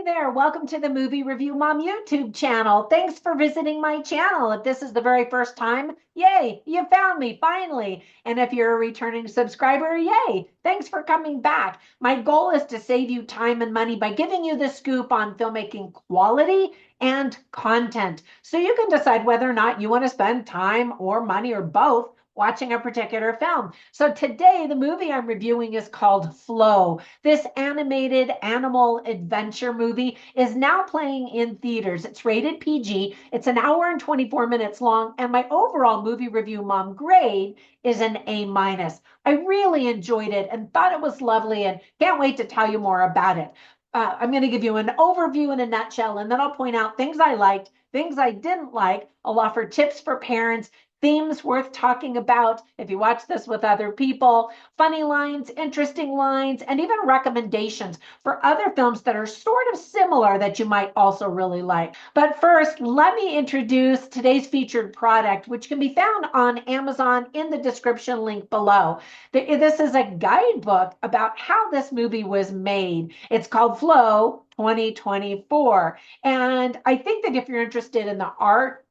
Hey there, welcome to the Movie Review Mom YouTube channel. Thanks for visiting my channel. If this is the very first time, yay, you found me finally. And if you're a returning subscriber, yay, thanks for coming back. My goal is to save you time and money by giving you the scoop on filmmaking quality and content. So you can decide whether or not you want to spend time or money or both watching a particular film. So today, the movie I'm reviewing is called Flow. This animated animal adventure movie is now playing in theaters. It's rated PG. It's an hour and 24 minutes long, and my overall movie review mom grade is an A minus. I really enjoyed it and thought it was lovely and can't wait to tell you more about it. I'm going to give you an overview in a nutshell, and then I'll point out things I liked, things I didn't like. I'll offer tips for parents, themes worth talking about if you watch this with other people, funny lines, interesting lines, and even recommendations for other films that are sort of similar that you might also really like. But first, let me introduce today's featured product, which can be found on Amazon in the description link below. This is a guidebook about how this movie was made. It's called Flow 2024. And I think that if you're interested in the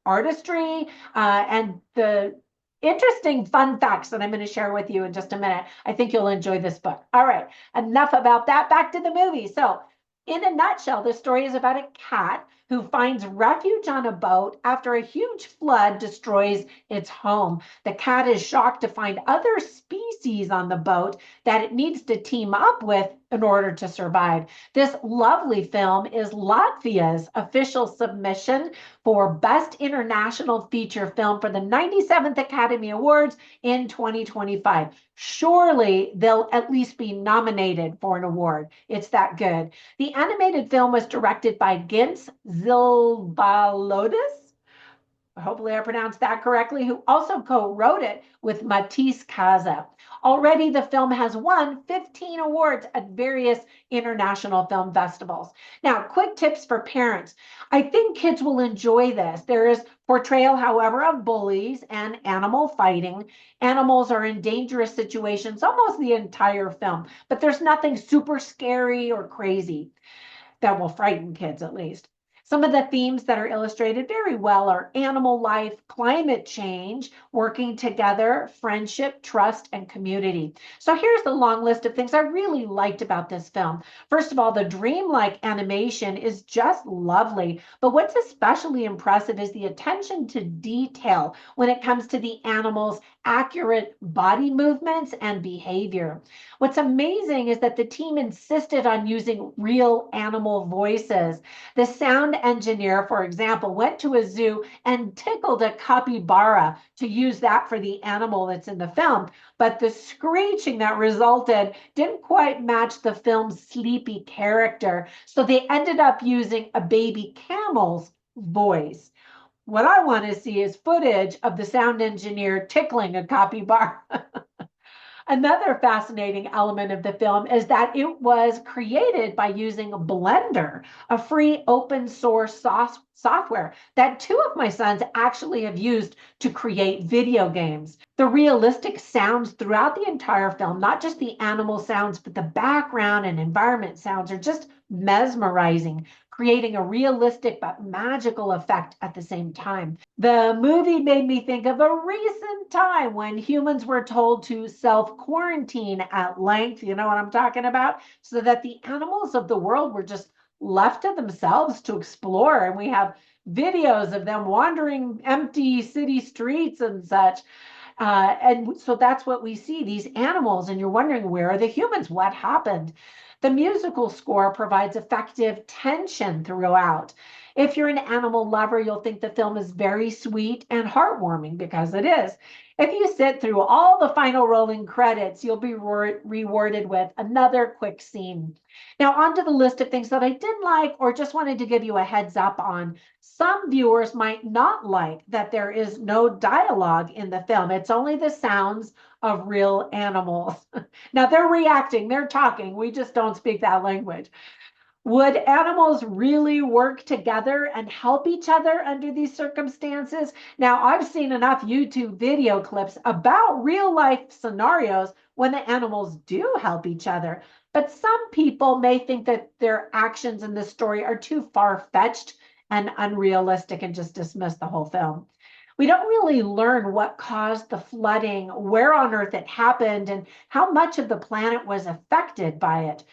artistry, and the interesting fun facts that I'm going to share with you in just a minute, I think you'll enjoy this book. All right, enough about that. Back to the movie. So, in a nutshell, the story is about a cat who finds refuge on a boat after a huge flood destroys its home. The cat is shocked to find other species on the boat that it needs to team up with in order to survive. This lovely film is Latvia's official submission for Best International Feature Film for the 97th Academy Awards in 2025. Surely they'll at least be nominated for an award. It's that good. The animated film was directed by Gins Zilbalodis. Hopefully I pronounced that correctly, who also co-wrote it with Matisse Kaza. Already the film has won 15 awards at various international film festivals. Now, quick tips for parents. I think kids will enjoy this. There is portrayal, however, of bullies and animal fighting. Animals are in dangerous situations almost the entire film, but there's nothing super scary or crazy that will frighten kids, at least. Some of the themes that are illustrated very well are animal life, climate change, working together, friendship, trust, and community. So here's the long list of things I really liked about this film. First of all, the dreamlike animation is just lovely, but what's especially impressive is the attention to detail when it comes to the animals' accurate body movements and behavior. What's amazing is that the team insisted on using real animal voices. The sound engineer, for example, went to a zoo and tickled a capybara to use that for the animal that's in the film. But the screeching that resulted didn't quite match the film's sleepy character. So they ended up using a baby camel's voice. What I want to see is footage of the sound engineer tickling a capybara. Another fascinating element of the film is that it was created by using Blender, a free open source software that two of my sons actually have used to create video games. The realistic sounds throughout the entire film, not just the animal sounds, but the background and environment sounds, are just mesmerizing, creating a realistic but magical effect at the same time. The movie made me think of a recent time when humans were told to self-quarantine at length, you know what I'm talking about, so that the animals of the world were just left to themselves to explore. And we have videos of them wandering empty city streets and such. And so that's what we see, these animals, and you're wondering, where are the humans? What happened? The musical score provides effective tension throughout. If you're an animal lover, you'll think the film is very sweet and heartwarming, because it is. If you sit through all the final rolling credits, you'll be rewarded with another quick scene. Now, on to the list of things that I didn't like or just wanted to give you a heads up on. Some viewers might not like that there is no dialogue in the film. It's only the sounds of real animals. Now, they're reacting, they're talking. We just don't speak that language. Would animals really work together and help each other under these circumstances? Now, I've seen enough YouTube video clips about real life scenarios when the animals do help each other, but some people may think that their actions in this story are too far-fetched and unrealistic and just dismiss the whole film. We don't really learn what caused the flooding, where on earth it happened, and how much of the planet was affected by it.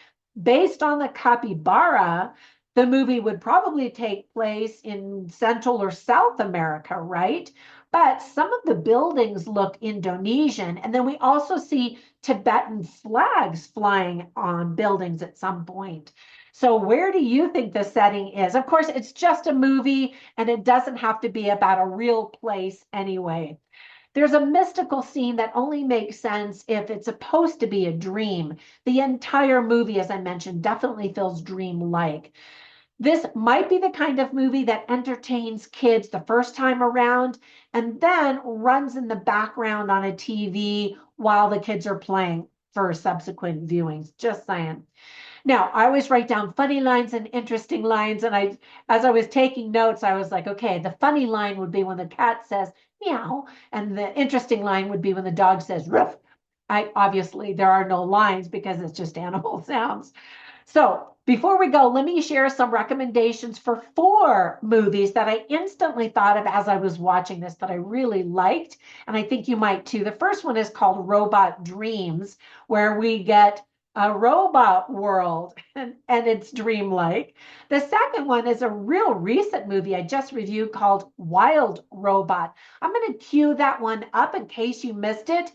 Based on the capybara, the movie would probably take place in Central or South America, right? But some of the buildings look Indonesian. And then we also see Tibetan flags flying on buildings at some point. So, where do you think the setting is? Of course, it's just a movie and it doesn't have to be about a real place anyway. There's a mystical scene that only makes sense if it's supposed to be a dream. The entire movie, as I mentioned, definitely feels dream-like. This might be the kind of movie that entertains kids the first time around and then runs in the background on a TV while the kids are playing for subsequent viewings. Just saying. Now, I always write down funny lines and interesting lines. And as I was taking notes, I was like, okay, the funny line would be when the cat says meow, and the interesting line would be when the dog says ruff. Obviously there are no lines because it's just animal sounds. So before we go, let me share some recommendations for 4 movies that I instantly thought of as I was watching this that I really liked. And I think you might too. The first one is called Robot Dreams, where we get a robot world and it's dreamlike. The second one is a real recent movie I just reviewed called Wild Robot. I'm going to cue that one up in case you missed it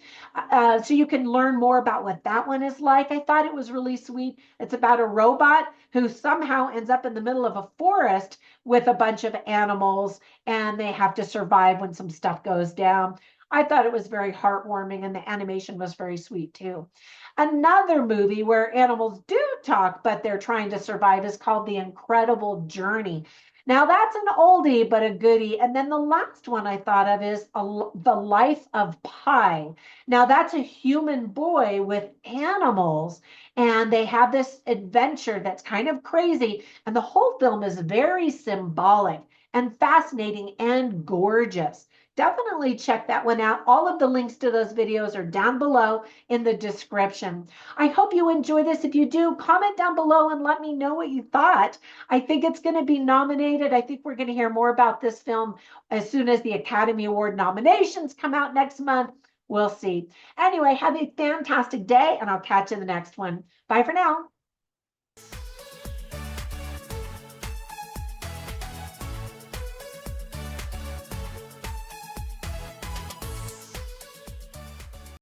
so you can learn more about what that one is like. I thought it was really sweet. It's about a robot who somehow ends up in the middle of a forest with a bunch of animals and they have to survive when some stuff goes down. I thought it was very heartwarming and the animation was very sweet too. Another movie where animals do talk, but they're trying to survive is called The Incredible Journey. Now that's an oldie, but a goodie. And then the last one I thought of is The Life of Pi. Now that's a human boy with animals, and they have this adventure that's kind of crazy. And the whole film is very symbolic and fascinating and gorgeous. Definitely check that one out. All of the links to those videos are down below in the description. I hope you enjoy this. If you do, comment down below and let me know what you thought. I think it's going to be nominated. I think we're going to hear more about this film as soon as the Academy Award nominations come out next month. We'll see. Anyway, have a fantastic day, and I'll catch you in the next one. Bye for now.